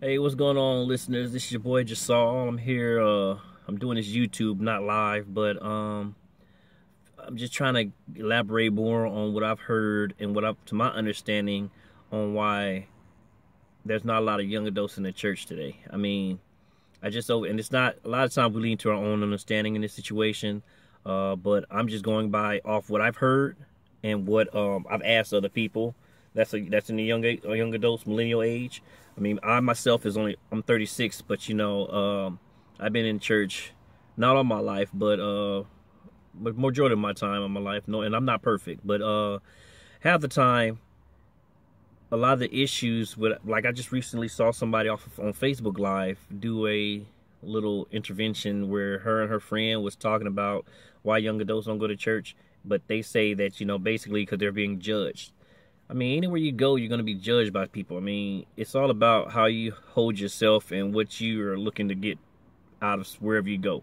Hey, what's going on, listeners? This is your boy Jasal. I'm here. I'm doing this YouTube, not live, but I'm just trying to elaborate more on what I've heard and to my understanding, on why there's not a lot of young adults in the church today. I mean, and it's not a lot of times we lean to our own understanding in this situation, but I'm just going by off what I've heard and what I've asked other people. That's in the young adults, millennial age. I mean, I myself I'm 36, but I've been in church not all my life, but majority of my time in my life. No, and I'm not perfect, but half the time, a lot of the issues with, like, I just recently saw somebody on Facebook Live do a little intervention where her and her friend was talking about why young adults don't go to church, but they say that basically because they're being judged. I mean, anywhere you go, you're going to be judged by people. I mean, it's all about how you hold yourself and what you are looking to get out of wherever you go.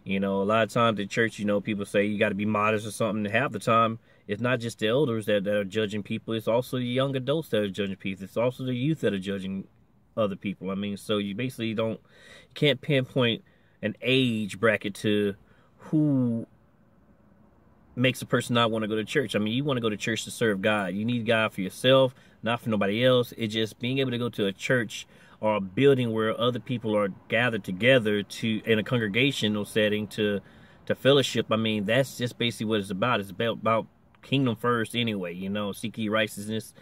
A lot of times at church, people say you got to be modest or something. Half the time, it's not just the elders that are judging people. It's also the young adults that are judging people. It's also the youth that are judging other people. I mean, so you basically can't pinpoint an age bracket to who makes a person not want to go to church. I mean, you want to go to church to serve God. You need God for yourself, not for nobody else. It's just being able to go to a church or a building where other people are gathered together in a congregational setting to fellowship. I mean, that's just basically what it's about. It's about kingdom first anyway. Seek ye righteousness.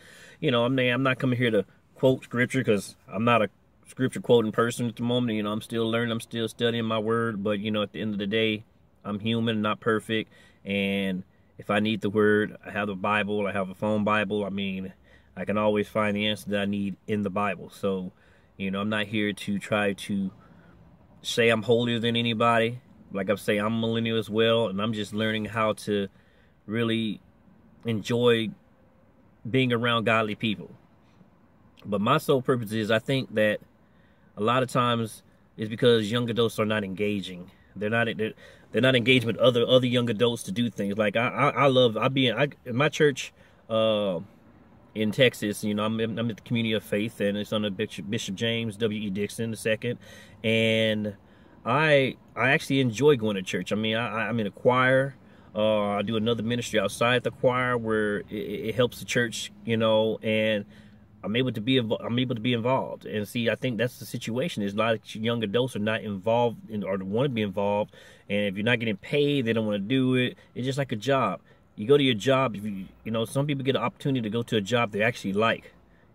I'm not coming here to quote scripture because I'm not a scripture quoting person at the moment. I'm still learning. I'm still studying my word. But, at the end of the day, I'm human, not perfect. And if I need the word, I have the Bible. I have a phone Bible. I mean, I can always find the answer that I need in the Bible. So, I'm not here to try to say I'm holier than anybody. Like I say, I'm a millennial as well, and I'm just learning how to really enjoy being around godly people. But my sole purpose is, I think that a lot of times is because young adults are not engaging. They're not engaging with other young adults to do things. Like in my church in Texas. I'm at the Community of Faith, and it's under Bishop James W.E. Dixon II. And I actually enjoy going to church. I mean, I'm in a choir. I do another ministry outside the choir where it helps the church, and I'm able to be involved. And see, I think that's the situation. Is a lot of young adults are not involved or want to be involved. And if you're not getting paid, they don't want to do it. It's just like a job. You go to your job. Some people get an opportunity to go to a job they actually like.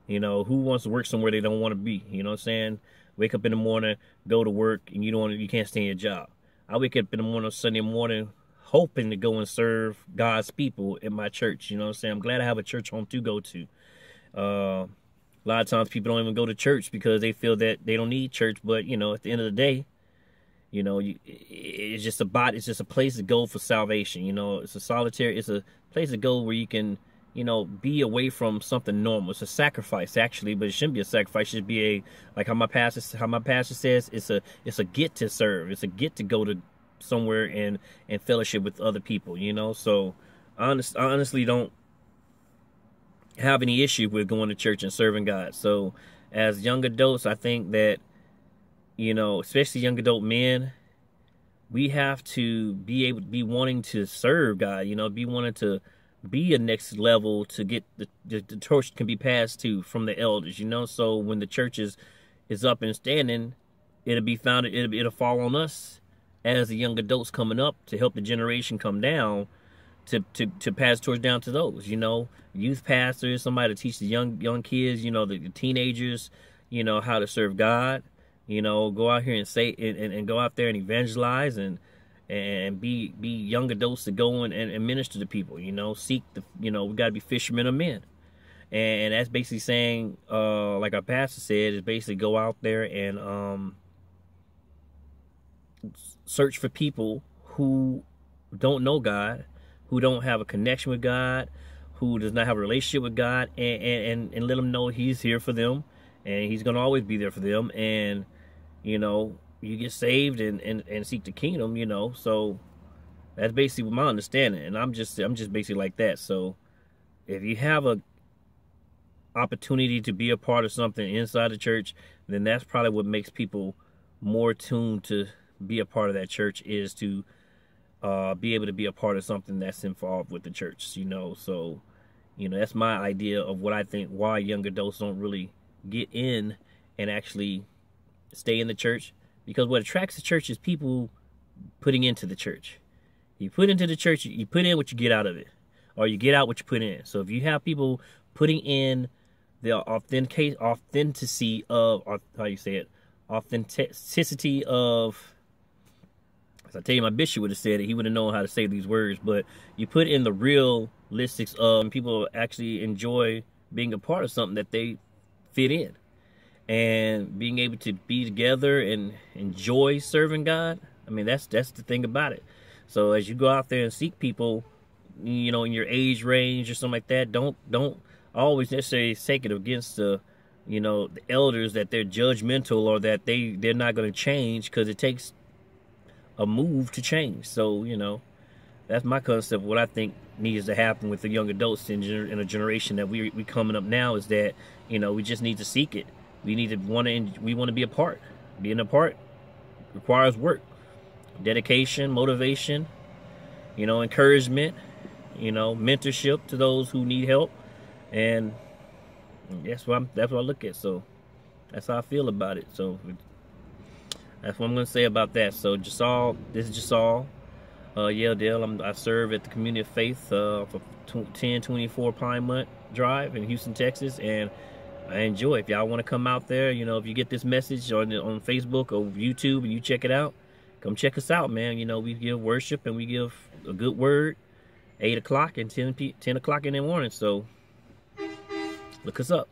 Who wants to work somewhere they don't want to be? You know what I'm saying? Wake up in the morning, go to work, and you can't stay in your job. I wake up in the morning, Sunday morning, hoping to go and serve God's people at my church. You know what I'm saying? I'm glad I have a church home to go to. A lot of times people don't even go to church because they feel that they don't need church. But, at the end of the day, it's just a place to go for salvation. It's a place to go where you can, be away from something normal. It's a sacrifice, actually, but it shouldn't be a sacrifice. It should be like how my pastor says, it's a get to serve. It's a get to go to somewhere and fellowship with other people, So I honestly don't have any issue with going to church and serving God. So as young adults, I think that, especially young adult men, we have to be wanting to serve God, be wanting to be a next level to get the torch can be passed to from the elders, So when the church is up and standing, it'll fall on us as the young adults coming up to help the generation come down to pass torch down to those, youth pastors, somebody to teach the young kids, the teenagers, how to serve God, go out here and say and go out there and evangelize and be young adults to go and minister to people, seek we got to be fishermen of men. And that's basically saying, like our pastor said, is basically go out there and search for people who don't know God, who don't have a connection with God, who does not have a relationship with God, and let them know He's here for them, and He's going to always be there for them. And, you get saved and seek the kingdom, So that's basically my understanding. And I'm just basically like that. So if you have opportunity to be a part of something inside the church, then that's probably what makes people more tuned to be a part of that church, is to be able to be a part of something that's involved with the church, you know. So, you know, that's my idea of what I think why young adults don't really get in and actually stay in the church. Because what attracts the church is people putting into the church. You put into the church, you put in what you get out of it, or you get out what you put in. So if you have people putting in the authenticity of, or how you say it, authenticity of, as I tell you, my bishop would have said it, he would have known how to say these words, but you put in the realistics of, and people actually enjoy being a part of something that they fit in. And being able to be together and enjoy serving God, I mean, that's the thing about it. So as you go out there and seek people, you know, in your age range or something like that, don't always necessarily take it against the, you know, the elders, that they're judgmental or that they're not going to change, because it takes a move to change. So, you know, that's my concept. What I think needs to happen with the young adults in a generation that we coming up now is that, you know, we just need to seek it. We need to want to be a part. Being a part requires work, dedication, motivation, you know, encouragement, you know, mentorship to those who need help, and that's what I look at. So that's how I feel about it. So that's what I'm gonna say about that. So Jasal, this is Jasal. Dale, I serve at the Community of Faith for 1024 Pinemont Drive in Houston, Texas, and I enjoy. If y'all want to come out there, you know, if you get this message on Facebook or YouTube and you check it out, come check us out, man. You know, we give worship and we give a good word, 8 o'clock and 10 o'clock in the morning. So look us up.